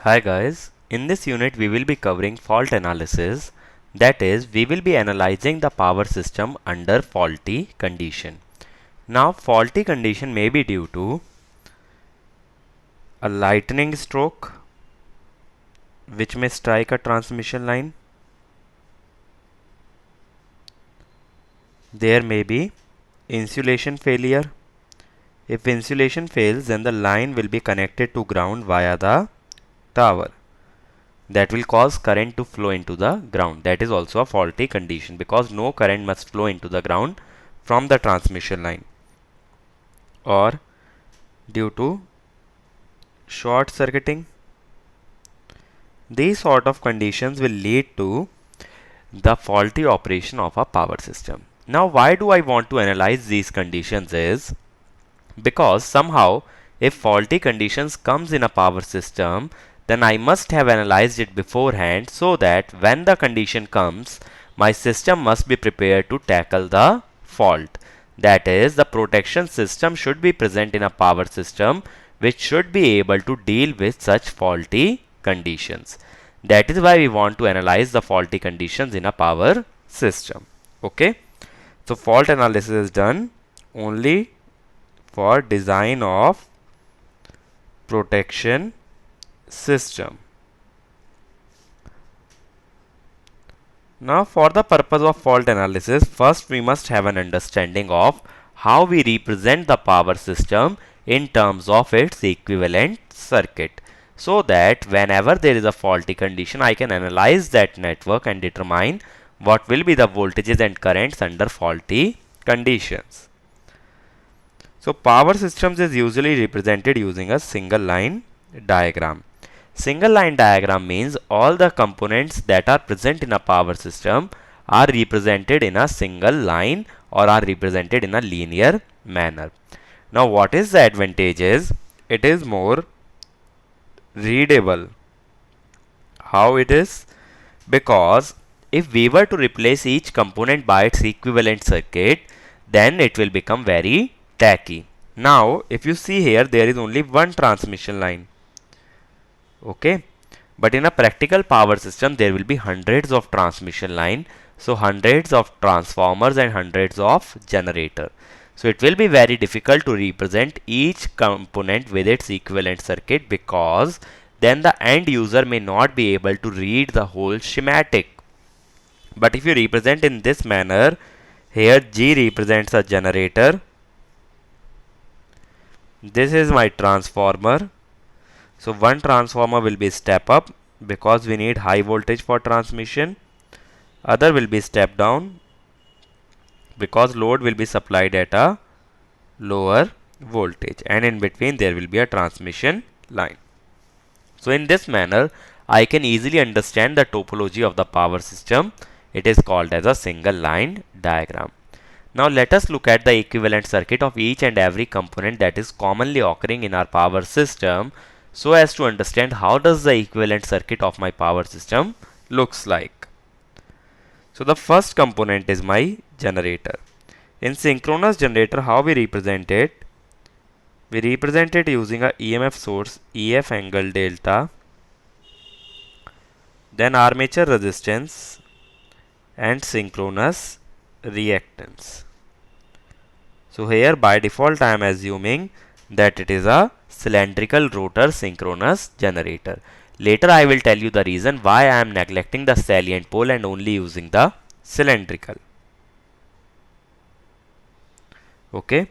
Hi guys, in this unit we will be covering fault analysis. That is, we will be analyzing the power system under faulty condition. Now faulty condition may be due to a lightning stroke which may strike a transmission line. There may be insulation failure. If insulation fails, then the line will be connected to ground via the tower. That will cause current to flow into the ground. That is also a faulty condition because no current must flow into the ground from the transmission line. Or due to short circuiting. These sort of conditions will lead to the faulty operation of a power system. Now why do I want to analyze these conditions is because somehow if faulty conditions comes in a power system, then I must have analyzed it beforehand so that when the condition comes, my system must be prepared to tackle the fault. That is, the protection system should be present in a power system which should be able to deal with such faulty conditions. That is why we want to analyze the faulty conditions in a power system. Okay. So fault analysis is done only for design of protection system. Now for the purpose of fault analysis, first we must have an understanding of how we represent the power system in terms of its equivalent circuit, so that whenever there is a faulty condition I can analyze that network and determine what will be the voltages and currents under faulty conditions. So power systems is usually represented using a single line diagram. Single line diagram means all the components that are present in a power system are represented in a single line or are represented in a linear manner. Now what is the advantage is it is more readable. How it is? Because if we were to replace each component by its equivalent circuit, then it will become very tacky. Now if you see here, there is only one transmission line. Okay, but in a practical power system there will be hundreds of transmission line, so hundreds of transformers and hundreds of generator. So it will be very difficult to represent each component with its equivalent circuit because then the end user may not be able to read the whole schematic. But if you represent in this manner, here G represents a generator, this is my transformer. So one transformer will be step up because we need high voltage for transmission. Other will be step down because load will be supplied at a lower voltage, and in between there will be a transmission line. So in this manner I can easily understand the topology of the power system. It is called as a single line diagram. Now let us look at the equivalent circuit of each and every component that is commonly occurring in our power system, so as to understand how does the equivalent circuit of my power system looks like. So the first component is my generator. In synchronous generator, how we represent it? We represent it using a EMF source EF angle delta, then armature resistance and synchronous reactance. So here by default I am assuming that it is a cylindrical rotor synchronous generator. Later I will tell you the reason why I am neglecting the salient pole and only using the cylindrical. Okay.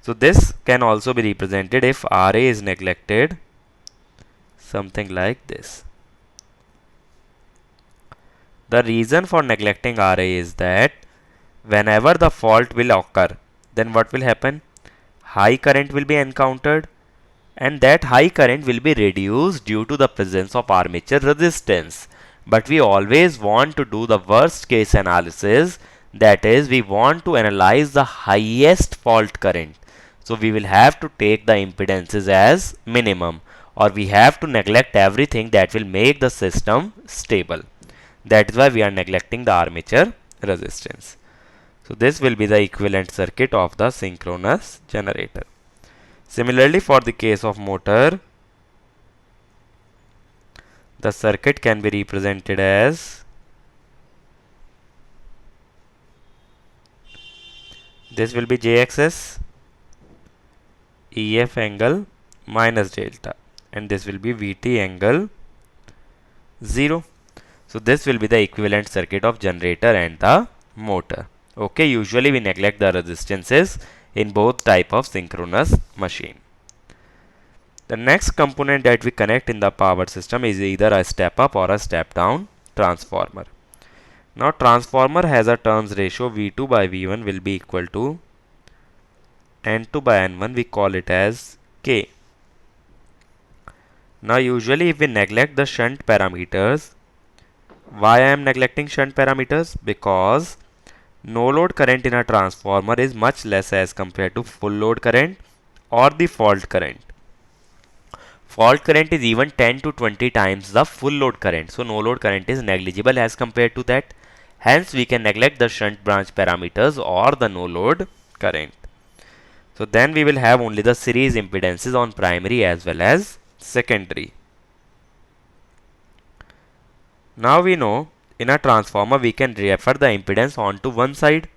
So this can also be represented if RA is neglected, something like this. The reason for neglecting RA is that whenever the fault will occur, then what will happen? High current will be encountered, and that high current will be reduced due to the presence of armature resistance. But we always want to do the worst case analysis, that is, we want to analyze the highest fault current. So we will have to take the impedances as minimum, or we have to neglect everything that will make the system stable. That is why we are neglecting the armature resistance. So this will be the equivalent circuit of the synchronous generator. Similarly, for the case of motor, The circuit can be represented as, this will be J-axis, EF angle minus delta, and this will be VT angle 0. So this will be the equivalent circuit of generator and the motor. Okay, usually we neglect the resistances in both type of synchronous machine. The next component that we connect in the power system is either a step up or a step down transformer. Now transformer has a turns ratio V2 by V1 will be equal to N2 by N1, we call it as K. Now usually if we neglect the shunt parameters, why I am neglecting shunt parameters? Because no load current in a transformer is much less as compared to full load current or the fault current. Fault current is even 10 to 20 times the full load current. So no load current is negligible as compared to that. Hence we can neglect the shunt branch parameters or the no load current. So then we will have only the series impedances on primary as well as secondary. Now we know in a transformer we can refer the impedance onto one side.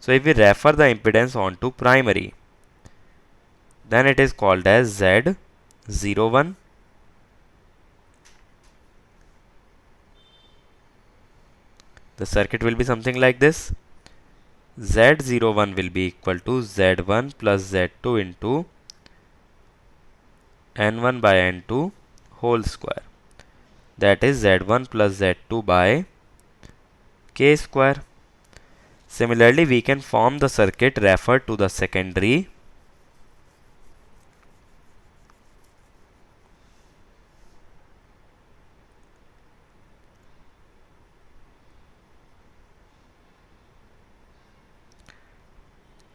So if we refer the impedance onto primary, then it is called as Z01. The circuit will be something like this. Z01 will be equal to Z1 plus Z2 into N1 by N2 whole square. That is Z1 plus Z2 by K square. Similarly, we can form the circuit referred to the secondary .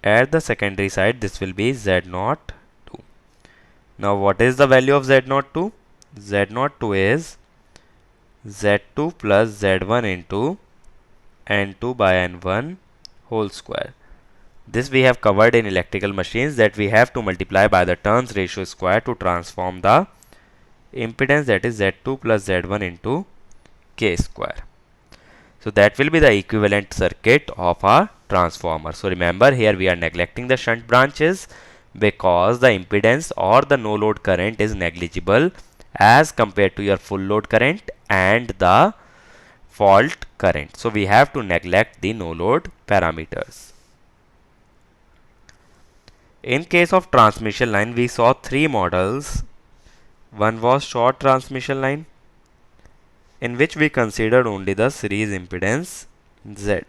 At the secondary side, this will be Z02. Now, what is the value of Z02? Z02 is Z2 plus Z1 into N2 by N1 whole square. This we have covered in electrical machines, that we have to multiply by the turns ratio square to transform the impedance, that is Z2 plus Z1 into K square. So that will be the equivalent circuit of a transformer. So remember, here we are neglecting the shunt branches because the impedance or the no load current is negligible as compared to your full load current and the fault current. So we have to neglect the no load parameters. In case of transmission line, we saw three models. One was short transmission line, in which we considered only the series impedance Z.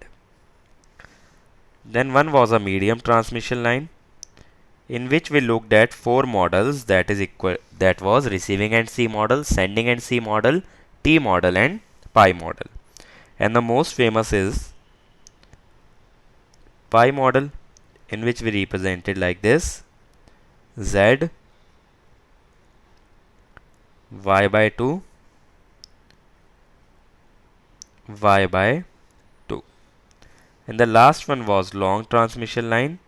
Then one was a medium transmission line, in which we looked at four models, that was receiving end C model, sending end C model, T model and pi model. And the most famous is pi model, in which we represented like this: Z y by 2 y by 2. And the last one was long transmission line,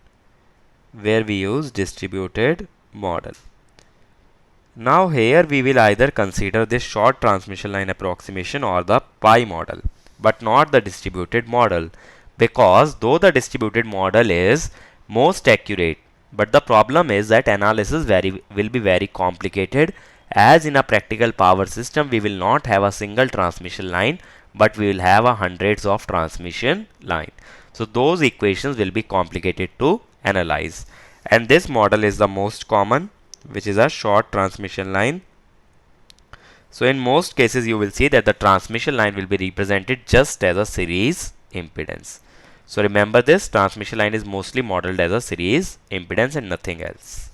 where we use distributed model. Now here we will either consider this short transmission line approximation or the pi model, but not the distributed model, because though the distributed model is most accurate, but the problem is that analysis will be very complicated, as in a practical power system we will not have a single transmission line, but we will have hundreds of transmission line. So those equations will be complicated to analyze, and this model is the most common, which is a short transmission line. So in most cases you will see that the transmission line will be represented just as a series impedance. So remember this, transmission line is mostly modeled as a series impedance and nothing else.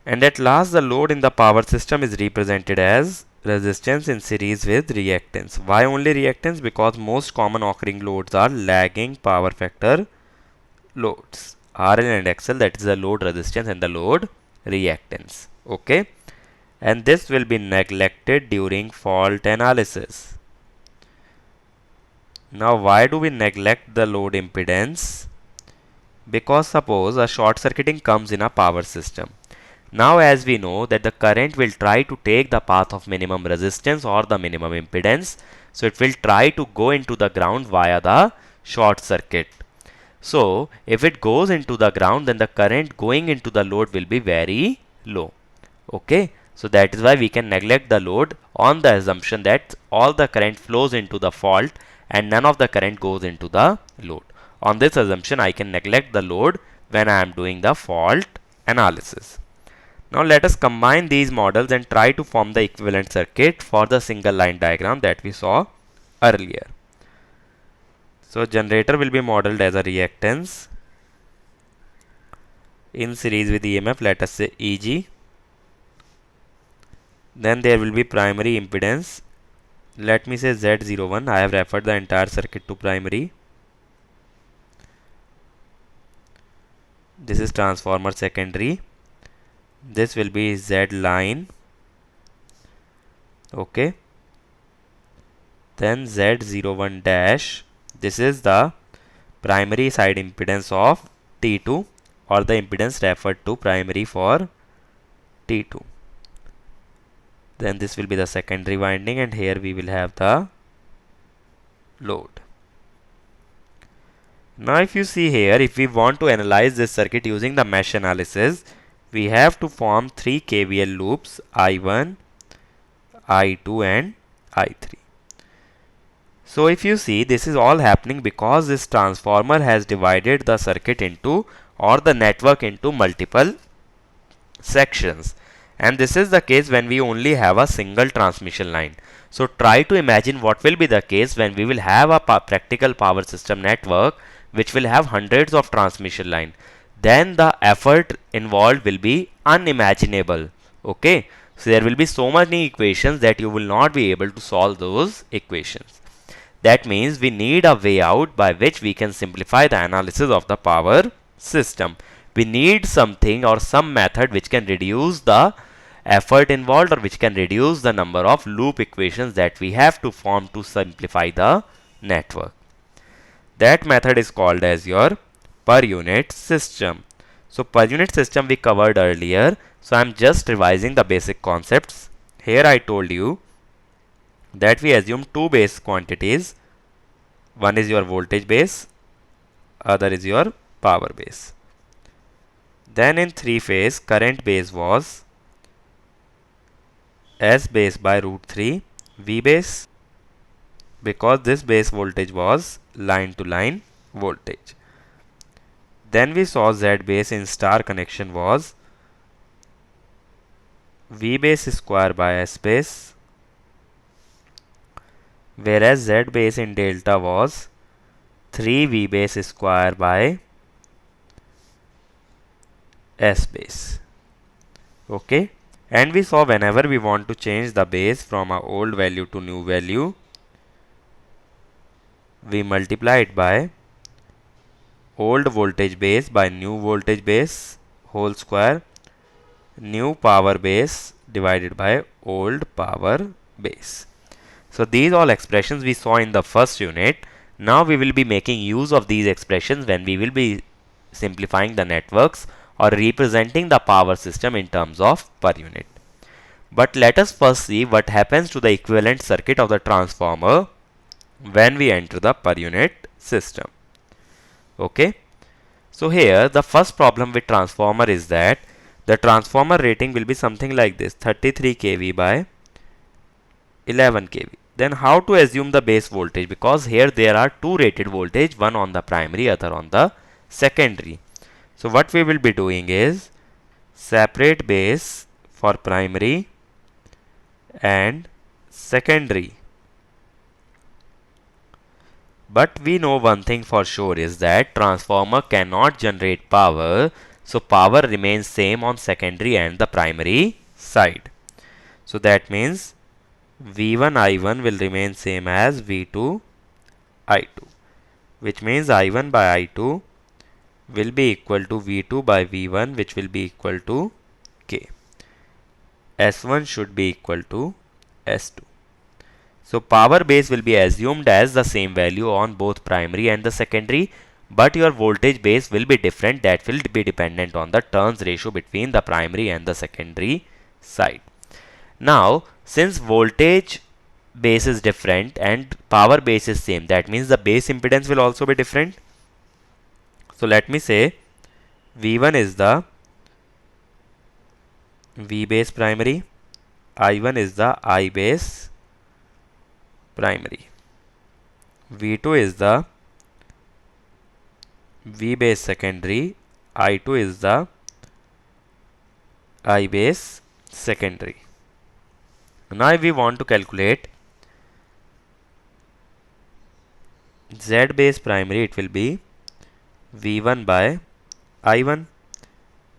And at last, the load in the power system is represented as resistance in series with reactance. Why only reactance? Because most common occurring loads are lagging power factor loads, RL and XL, that is the load resistance and the load reactance. Okay, and this will be neglected during fault analysis. Now why do we neglect the load impedance? Because suppose a short circuiting comes in a power system. Now as we know that the current will try to take the path of minimum resistance or the minimum impedance. So it will try to go into the ground via the short circuit. So if it goes into the ground, then the current going into the load will be very low. Okay. So that is why we can neglect the load on the assumption that all the current flows into the fault and none of the current goes into the load. On this assumption, I can neglect the load when I am doing the fault analysis. Now let us combine these models and try to form the equivalent circuit for the single line diagram that we saw earlier. So generator will be modeled as a reactance in series with EMF, let us say EG. Then there will be primary impedance, let me say Z01. I have referred the entire circuit to primary. This is transformer secondary. This will be Z line. Okay. Then Z01 dash. This is the primary side impedance of T2 or the impedance referred to primary for T2. Then this will be the secondary winding, and here we will have the load. Now if you see here, if we want to analyze this circuit using the mesh analysis, we have to form 3 KVL loops, I1, I2 and I3. So if you see, this is all happening because this transformer has divided the circuit into, or the network into, multiple sections. And this is the case when we only have a single transmission line. So try to imagine what will be the case when we will have a practical power system network which will have hundreds of transmission line. Then the effort involved will be unimaginable. Okay, so there will be so many equations that you will not be able to solve those equations. That means we need a way out by which we can simplify the analysis of the power system. We need something or some method which can reduce the effort involved, or which can reduce the number of loop equations that we have to form to simplify the network. That method is called as your per unit system. So per unit system we covered earlier. So I am just revising the basic concepts. Here I told you that we assume two base quantities. One is your voltage base, other is your power base. Then in three phase, current base was S base by root 3 V base, because this base voltage was line to line voltage. Then we saw Z base in star connection was V base square by S base, whereas Z base in delta was 3 V base square by S base. Okay. And we saw whenever we want to change the base from our old value to new value, we multiply it by old voltage base by new voltage base whole square, new power base divided by old power base. So these all expressions we saw in the first unit. Now we will be making use of these expressions when we will be simplifying the networks or representing the power system in terms of per unit. But let us first see what happens to the equivalent circuit of the transformer when we enter the per unit system. Okay. So here the first problem with transformer is that the transformer rating will be something like this, 33 kV by 11 kV. Then how to assume the base voltage, because here there are two rated voltage, one on the primary, other on the secondary. So what we will be doing is separate base for primary and secondary. But we know one thing for sure is that transformer cannot generate power, so power remains same on secondary and the primary side. So that means V1 I1 will remain same as V2 I2, which means I1 by I2 will be equal to V2 by V1, which will be equal to K. S1 should be equal to S2. So power base will be assumed as the same value on both primary and the secondary, but your voltage base will be different. That will be dependent on the turns ratio between the primary and the secondary side. Now, since voltage base is different and power base is same, that means the base impedance will also be different. So let me say V1 is the V base primary, I1 is the I base primary, V2 is the V base secondary, I2 is the I base secondary. Now if we want to calculate Z base primary, it will be V1 by I1,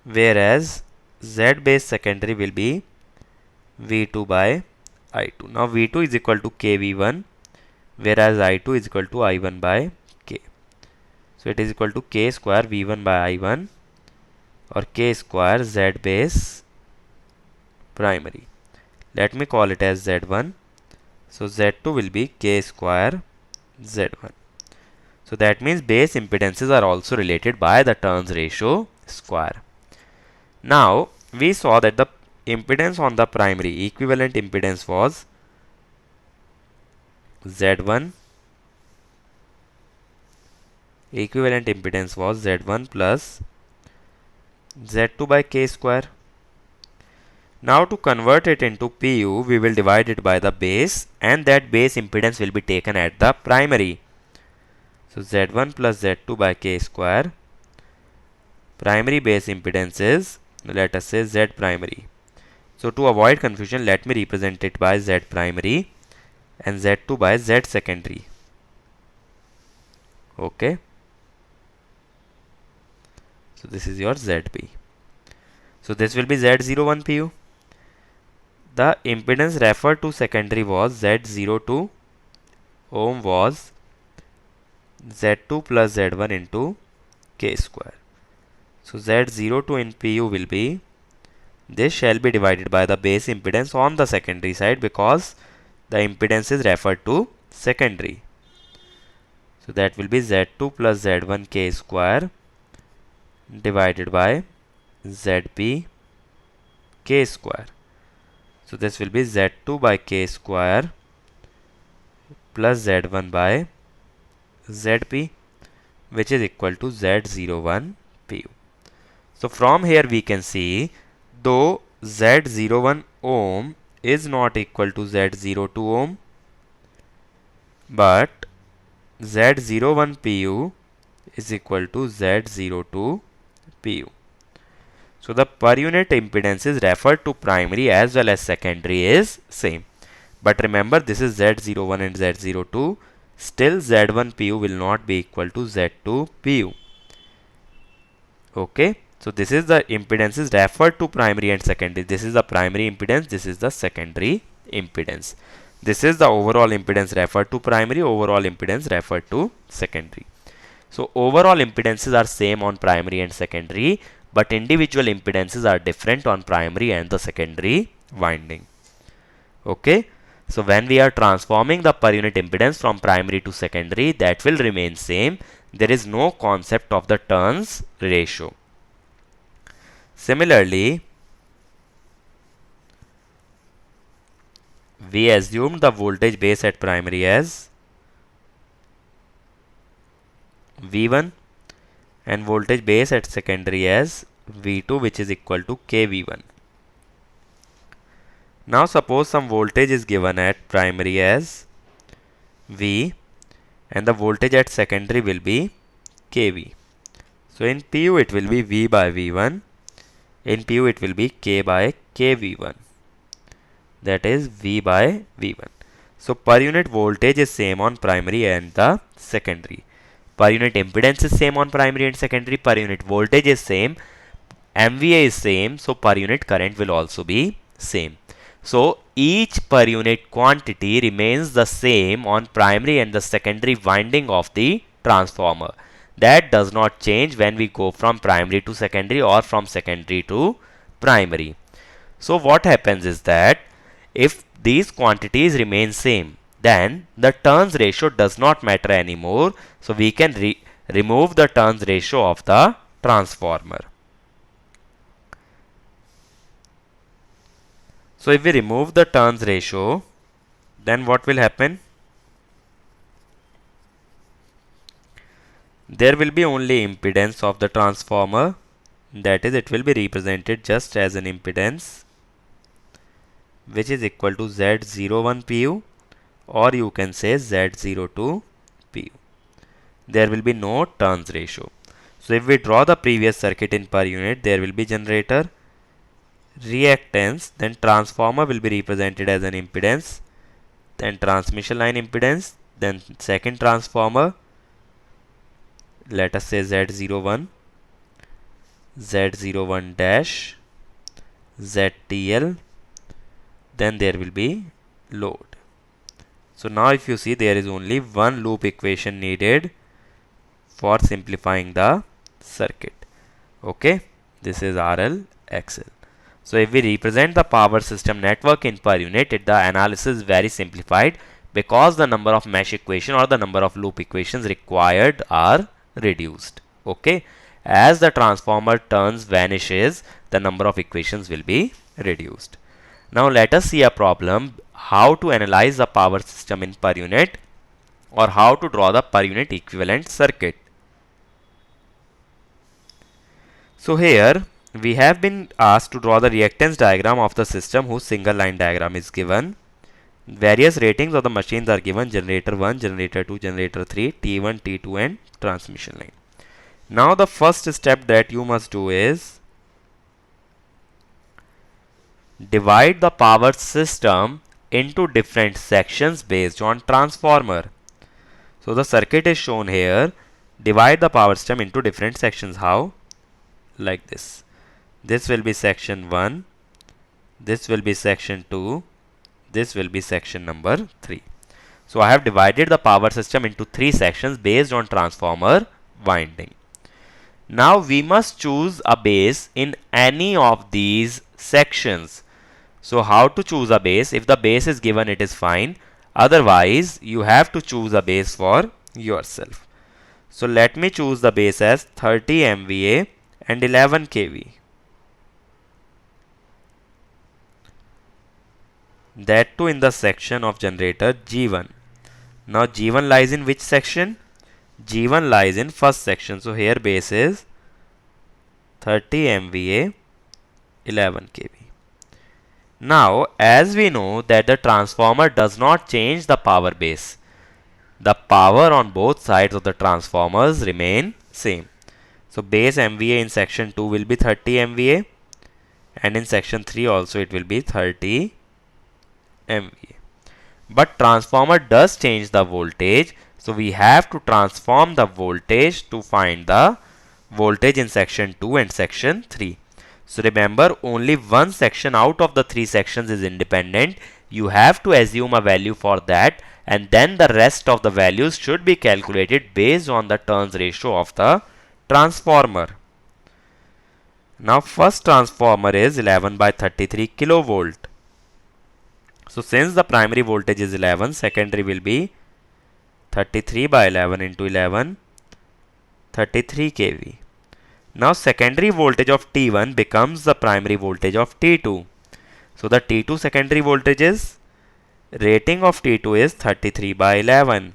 whereas Z base secondary will be V2 by I2. Now V2 is equal to KV1, whereas I2 is equal to I1 by K. So it is equal to K square V1 by I1 or K square Z base primary. Let me call it as Z1. So Z2 will be K square Z1. So that means base impedances are also related by the turns ratio square. Now we saw that the impedance on the primary, equivalent impedance was Z1. Equivalent impedance was Z1 plus Z2 by K square. Now to convert it into PU, we will divide it by the base, and that base impedance will be taken at the primary. So Z1 plus Z2 by K square. Primary base impedance is, let us say, Z primary. So to avoid confusion, let me represent it by Z primary and Z2 by Z secondary. Okay. So this is your ZB. So this will be Z01 PU. The impedance referred to secondary was Z02 ohm was Z2 plus Z1 into K square. So Z02 in PU will be, this shall be divided by the base impedance on the secondary side because the impedance is referred to secondary. So that will be Z2 plus Z1 K square divided by ZP K square. So this will be Z2 by K square plus Z1 by ZP, which is equal to Z01 PU. So from here we can see, though Z01 ohm is not equal to Z02 ohm, but Z01 PU is equal to Z02 PU. So the per unit impedance is referred to primary as well as secondary is same. But remember, this is Z01 and Z02. Still Z1 PU will not be equal to Z2 PU. Okay. So this is the impedance is referred to primary and secondary. This is the primary impedance. This is the secondary impedance. This is the overall impedance referred to primary, overall impedance referred to secondary. So overall impedances are same on primary and secondary, but individual impedances are different on primary and the secondary winding. Okay. So when we are transforming the per unit impedance from primary to secondary, that will remain same. There is no concept of the turns ratio. Similarly, we assumed the voltage base at primary as V1 and voltage base at secondary as V2, which is equal to KV1. Now suppose some voltage is given at primary as V and the voltage at secondary will be KV. So in PU it will be V by V1. In PU it will be K by KV1. That is V by V1. So per unit voltage is same on primary and the secondary. Per unit impedance is same on primary and secondary. Per unit voltage is same. MVA is same. So per unit current will also be same. So each per unit quantity remains the same on primary and the secondary winding of the transformer. That does not change when we go from primary to secondary or from secondary to primary. So what happens is that if these quantities remain same, then the turns ratio does not matter anymore. So we can remove the turns ratio of the transformer. So if we remove the turns ratio, then what will happen? There will be only impedance of the transformer, that is, it will be represented just as an impedance, which is equal to Z01 pu, or you can say Z02 pu. There will be no turns ratio. So if we draw the previous circuit in per unit, there will be generator, reactance, then transformer will be represented as an impedance, then transmission line impedance, then second transformer, let us say Z01, Z01 dash, ZTL, then there will be load. So now if you see, there is only one loop equation needed for simplifying the circuit. Okay, this is RL XL. So if we represent the power system network in per unit, the analysis is very simplified because the number of mesh equation or the number of loop equations required are reduced. Okay, as the transformer turns vanishes, the number of equations will be reduced. Now let us see a problem how to analyze the power system in per unit, or how to draw the per unit equivalent circuit. So here we have been asked to draw the reactance diagram of the system whose single line diagram is given. Various ratings of the machines are given: generator 1, generator 2, generator 3, T1, T2 and transmission line. Now the first step that you must do is divide the power system into different sections based on transformer. So the circuit is shown here. Divide the power system into different sections. How? Like this. This will be section 1, this will be section 2, this will be section number 3. So I have divided the power system into 3 sections based on transformer winding. Now we must choose a base in any of these sections. So how to choose a base? If the base is given, it is fine. Otherwise, you have to choose a base for yourself. So let me choose the base as 30 MVA and 11 kV. That too in the section of generator G1. Now G1 lies in which section? G1 lies in first section. So here base is 30 MVA 11 kV. Now as we know that the transformer does not change the power base, the power on both sides of the transformers remain same. So base MVA in section 2 will be 30 MVA and in section 3 also it will be 30 MVA. But transformer does change the voltage, so we have to transform the voltage to find the voltage in section 2 and section 3. So remember, only one section out of the 3 sections is independent. You have to assume a value for that, and then the rest of the values should be calculated based on the turns ratio of the transformer. Now first transformer is 11 by 33 kilovolt. So since the primary voltage is 11, secondary will be 33 by 11 into 11, 33 kV. Now secondary voltage of T1 becomes the primary voltage of T2. So the T2 secondary voltage is, rating of T2 is 33 by 11.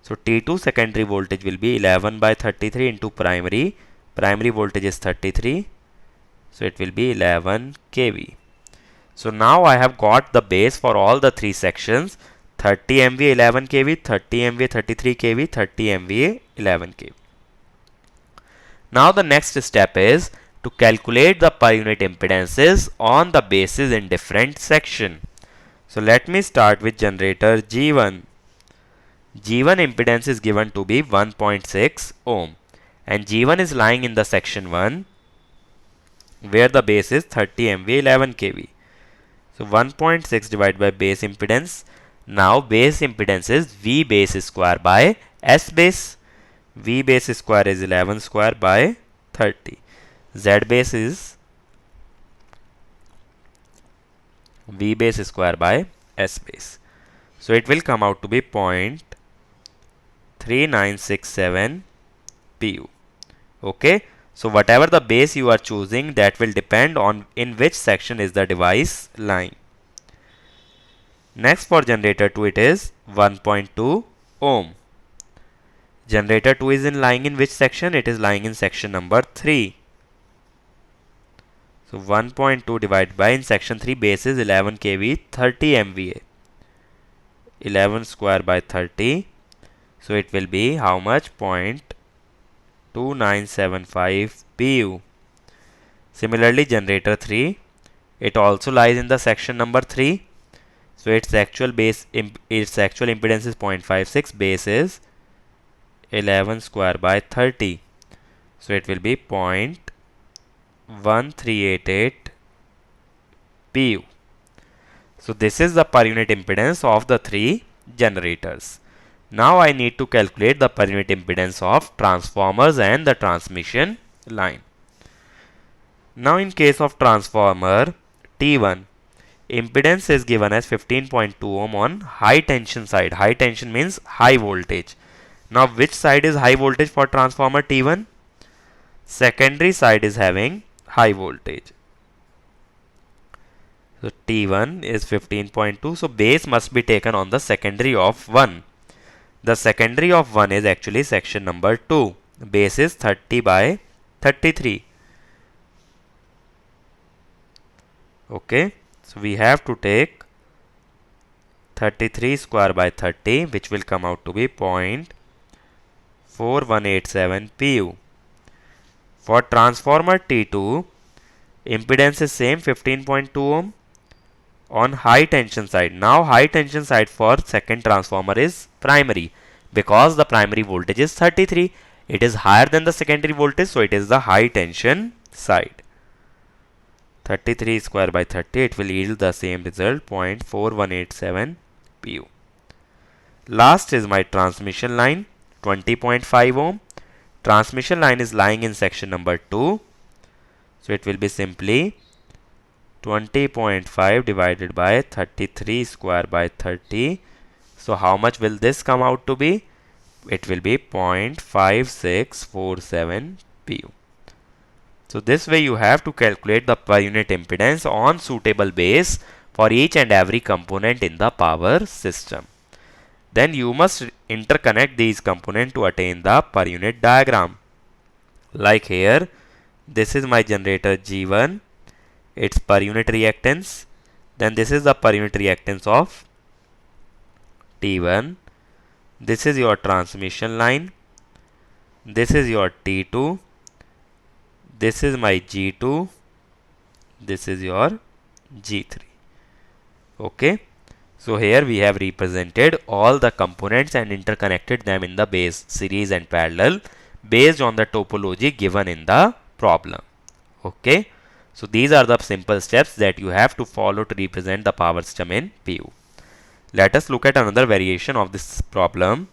So T2 secondary voltage will be 11 by 33 into primary. Primary voltage is 33. So it will be 11 kV. So now I have got the base for all the 3 sections: 30 MVA 11 kV, 30 MVA 33 kV, 30 MVA 11 kV. Now the next step is to calculate the per unit impedances on the bases in different section. So let me start with generator G1. G1 impedance is given to be 1.6 ohm and G1 is lying in the section 1 where the base is 30 MVA 11 kV. So 1.6 divided by base impedance. Now base impedance is V base square by S base. V base square is 11 square by 30. Z base is V base square by S base. So it will come out to be 0.3967 pu. Okay, so whatever the base you are choosing, that will depend on in which section is the device lying. Next, for generator 2, it is 1.2 ohm. Generator 2 is lying in which section? It is lying in section number 3. So 1.2 divided by, in section 3 base is 11 kV 30 MVA. 11 square by 30. So it will be how much? 0.2975 pu. Similarly, generator 3, it also lies in the section number 3. So its actual impedance is 0.56, base is 11 square by 30. So it will be 0.1388 pu. So this is the per unit impedance of the 3 generators. Now I need to calculate the per unit impedance of transformers and the transmission line. Now in case of transformer T1, impedance is given as 15.2 ohm on high tension side. High tension means high voltage. Now which side is high voltage for transformer T1? Secondary side is having high voltage. So T1 is 15.2. So base must be taken on the secondary of 1. The secondary of 1 is actually section number 2. Base is 30 by 33. Okay. So we have to take 33 square by 30, which will come out to be 0.4187 pu. For transformer T2, impedance is same 15.2 ohm on high tension side. Now high tension side for second transformer is primary, because the primary voltage is 33. It is higher than the secondary voltage, so it is the high tension side. 33 square by 30, it will yield the same result, 0.4187 pu. Last is my transmission line, 20.5 ohm. Transmission line is lying in section number 2. So it will be simply 20.5 divided by 33 square by 30. So how much will this come out to be? It will be 0.5647 pu. So this way you have to calculate the per unit impedance on suitable base for each and every component in the power system. Then you must interconnect these components to attain the per unit diagram. Like here, this is my generator G1, its per unit reactance. Then this is the per unit reactance of T1. This is your transmission line. This is your T2. This is my G2. This is your G3. Okay. So here we have represented all the components and interconnected them in the base, series and parallel based on the topology given in the problem. Okay. So these are the simple steps that you have to follow to represent the power system in PU. Let us look at another variation of this problem.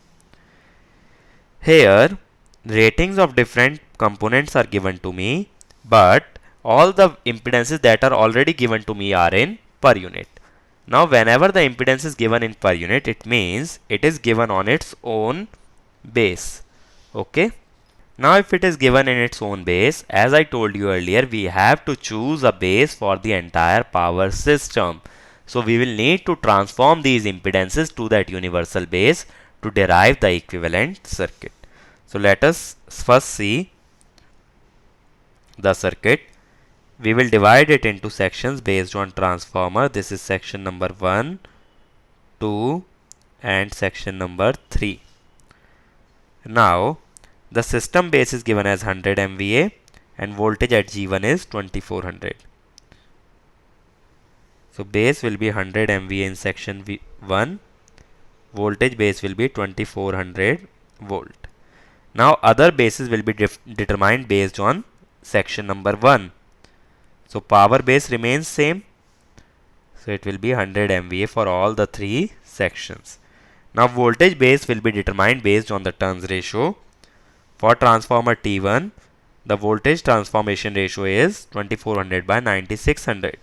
Here, ratings of different components are given to me, but all the impedances that are already given to me are in per unit. Now, whenever the impedance is given in per unit, it means it is given on its own base. Okay. Now, if it is given in its own base, as I told you earlier, we have to choose a base for the entire power system. So, we will need to transform these impedances to that universal base to derive the equivalent circuit. So, let us first see the circuit. We will divide it into sections based on transformer. This is section number 1, 2 and section number 3. Now, the system base is given as 100 MVA and voltage at G1 is 2400. So, base will be 100 MVA in section 1. Voltage base will be 2400 volt. Now, other bases will be determined based on section number 1. So, power base remains same. So, it will be 100 MVA for all the 3 sections. Now, voltage base will be determined based on the turns ratio. For transformer T1, the voltage transformation ratio is 2400 by 9600.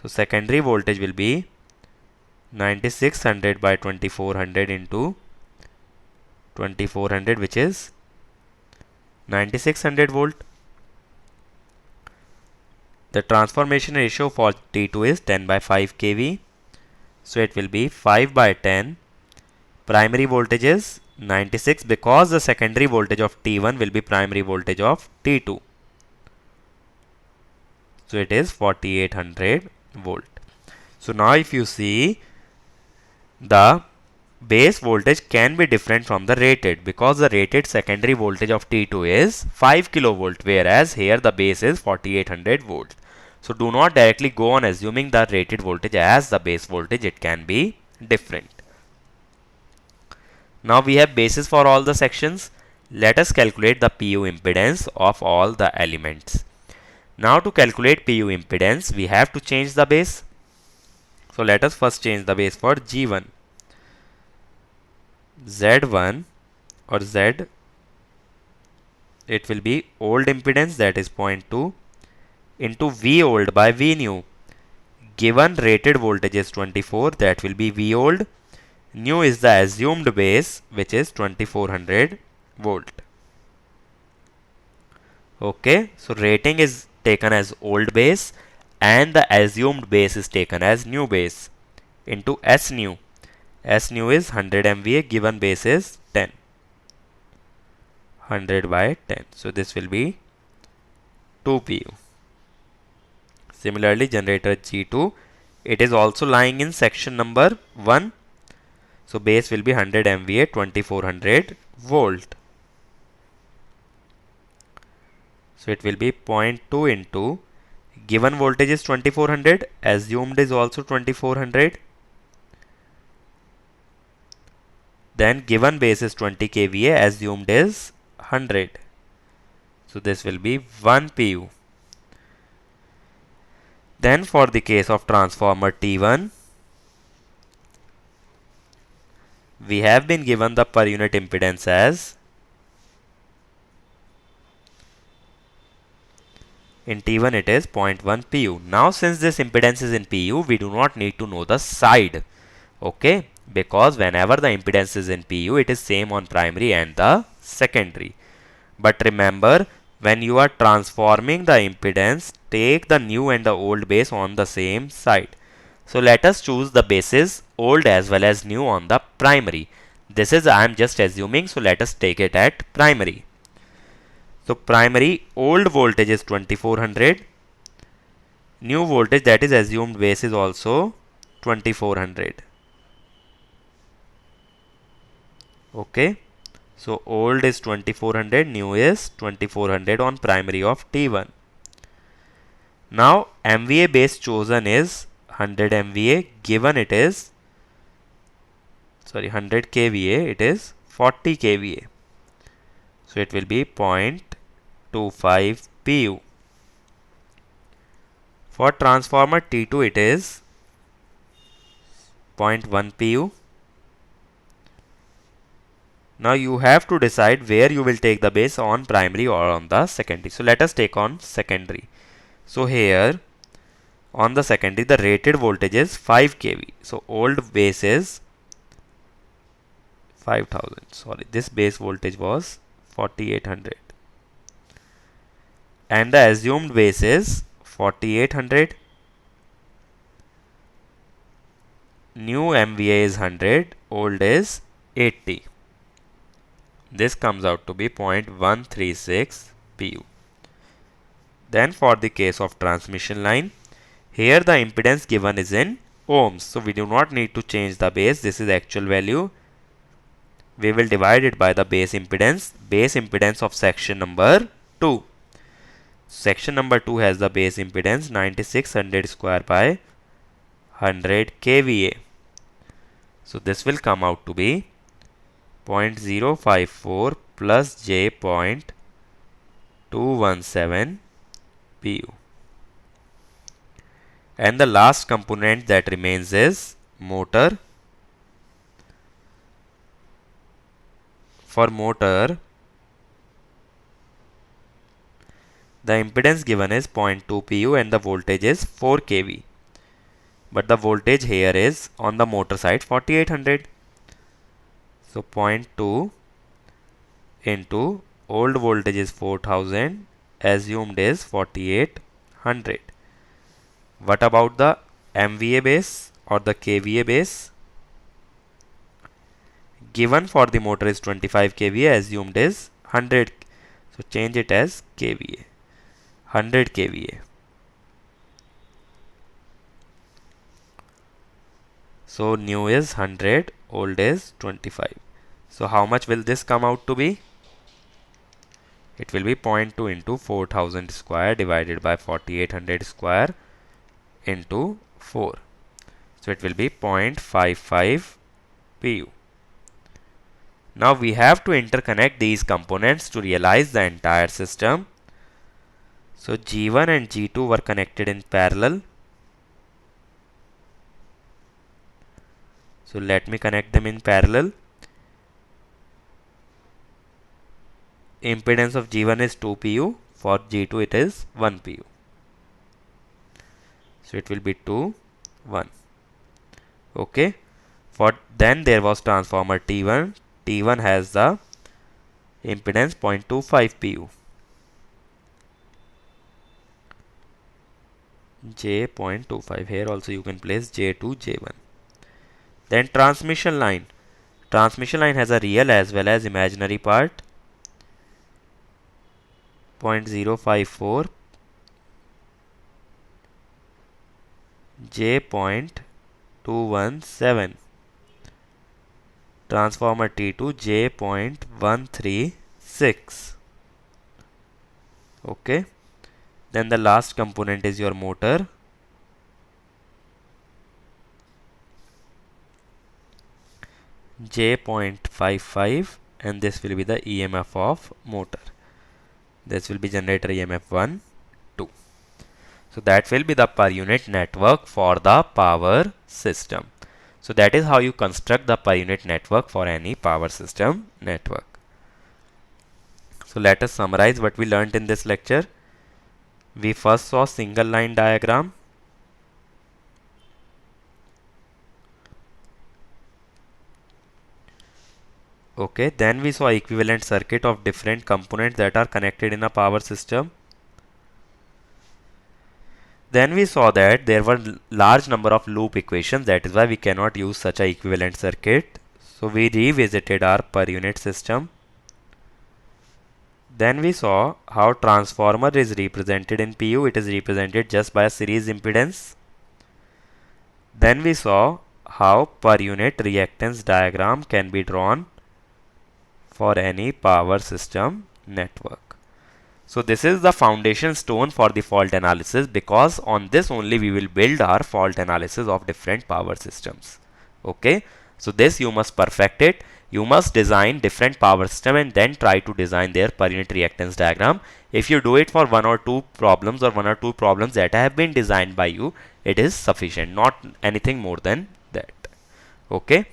So, secondary voltage will be 9600 by 2400 into 2400, which is 9600 volt. The transformation ratio for T2 is 10 by 5 kV. So it will be 5 by 10. Primary voltage is 96 because the secondary voltage of T1 will be primary voltage of T2. So it is 4800 volt. So now if you see, the base voltage can be different from the rated because the rated secondary voltage of T2 is 5 kilovolt, whereas here the base is 4800 volt. So do not directly go on assuming the rated voltage as the base voltage, it can be different. Now we have bases for all the sections. Let us calculate the PU impedance of all the elements. Now to calculate PU impedance, we have to change the base. So let us first change the base for G1. Z1 or Z, it will be old impedance, that is 0.2 into V old by V new. Given rated voltage is 24, that will be V old. New is the assumed base, which is 2400 volt. Okay, so rating is taken as old base and the assumed base is taken as new base into S new. S new is 100 MVA, given base is 10. 100 by 10. So this will be 2 PU. Similarly, generator G2, it is also lying in section number 1. So base will be 100 MVA, 2400 volt. So it will be 0.2 into, given voltage is 2400, assumed is also 2400. Then given base is 20 kVA, assumed is 100. So this will be 1 PU. Then for the case of transformer T1, we have been given the per unit impedance as, in T1 it is 0.1 PU. Now since this impedance is in PU, we do not need to know the side. Okay, because whenever the impedance is in PU, it is same on primary and the secondary. But remember, when you are transforming the impedance, take the new and the old base on the same side. So let us choose the bases old as well as new on the primary. This is, I am just assuming, so let us take it at primary. So primary old voltage is 2400. New voltage, that is assumed base, is also 2400. Okay. So old is 2400, new is 2400 on primary of T1. Now MVA base chosen is 100 MVA, given it is 100 kVA, it is 40 kVA. So it will be 0.25 PU. For transformer T2 it is 0.1 PU. Now you have to decide where you will take the base, on primary or on the secondary. So let us take on secondary. So here on the secondary, the rated voltage is 5 kV. So old base is 5000. Sorry, this base voltage was 4800. And the assumed base is 4800. New MVA is 100, old is 80. This comes out to be 0.136 PU. Then for the case of transmission line, here the impedance given is in ohms. So we do not need to change the base. This is actual value. We will divide it by the base impedance of section number 2. Section number 2 has the base impedance 9600 square by 100 kVA. So this will come out to be 0.054 plus J 0.217 PU. And the last component that remains is motor. For motor, the impedance given is 0.2 PU and the voltage is 4 kV. But the voltage here is on the motor side 4800. So 0.2 into old voltage is 4000, assumed is 4800. What about the MVA base or the kVA base? Given for the motor is 25 kVA, assumed is 100. So change it as kVA, 100 kVA. So new is 100, old is 25. So how much will this come out to be? It will be 0.2 into 4000 square divided by 4800 square into 4. So it will be 0.55 pu. Now we have to interconnect these components to realize the entire system. So G1 and G2 were connected in parallel. So let me connect them in parallel. Impedance of G1 is 2 pu. For G2 it is 1 pu. So it will be 2, 1. Okay. For then there was transformer T1. T1 has the impedance 0.25 pu. J 0.25. Here also you can place J2, J1. Then transmission line. Transmission line has a real as well as imaginary part. 0.054. J 0.217. Transformer T2 J 0.136. Okay. Then the last component is your motor. J 0.55, and this will be the EMF of motor. This will be generator EMF 1, 2. So that will be the per unit network for the power system. So that is how you construct the per unit network for any power system network. So let us summarize what we learnt in this lecture. We first saw single line diagram. Okay, then we saw equivalent circuit of different components that are connected in a power system. Then we saw that there were large number of loop equations, that is why we cannot use such a equivalent circuit. So we revisited our per unit system. Then we saw how transformer is represented in pu. It is represented just by a series impedance. Then we saw how per unit reactance diagram can be drawn for any power system network. So this is the foundation stone for the fault analysis, because on this only we will build our fault analysis of different power systems. Okay, so this you must perfect it. You must design different power system and then try to design their per unit reactance diagram. If you do it for one or two problems that have been designed by you, it is sufficient, not anything more than that. Okay,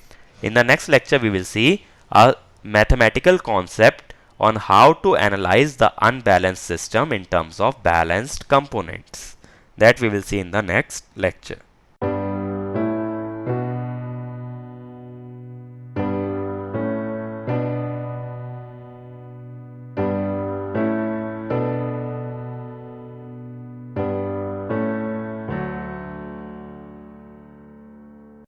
in the next lecture we will see a mathematical concept on how to analyze the unbalanced system in terms of balanced components. That we will see in the next lecture.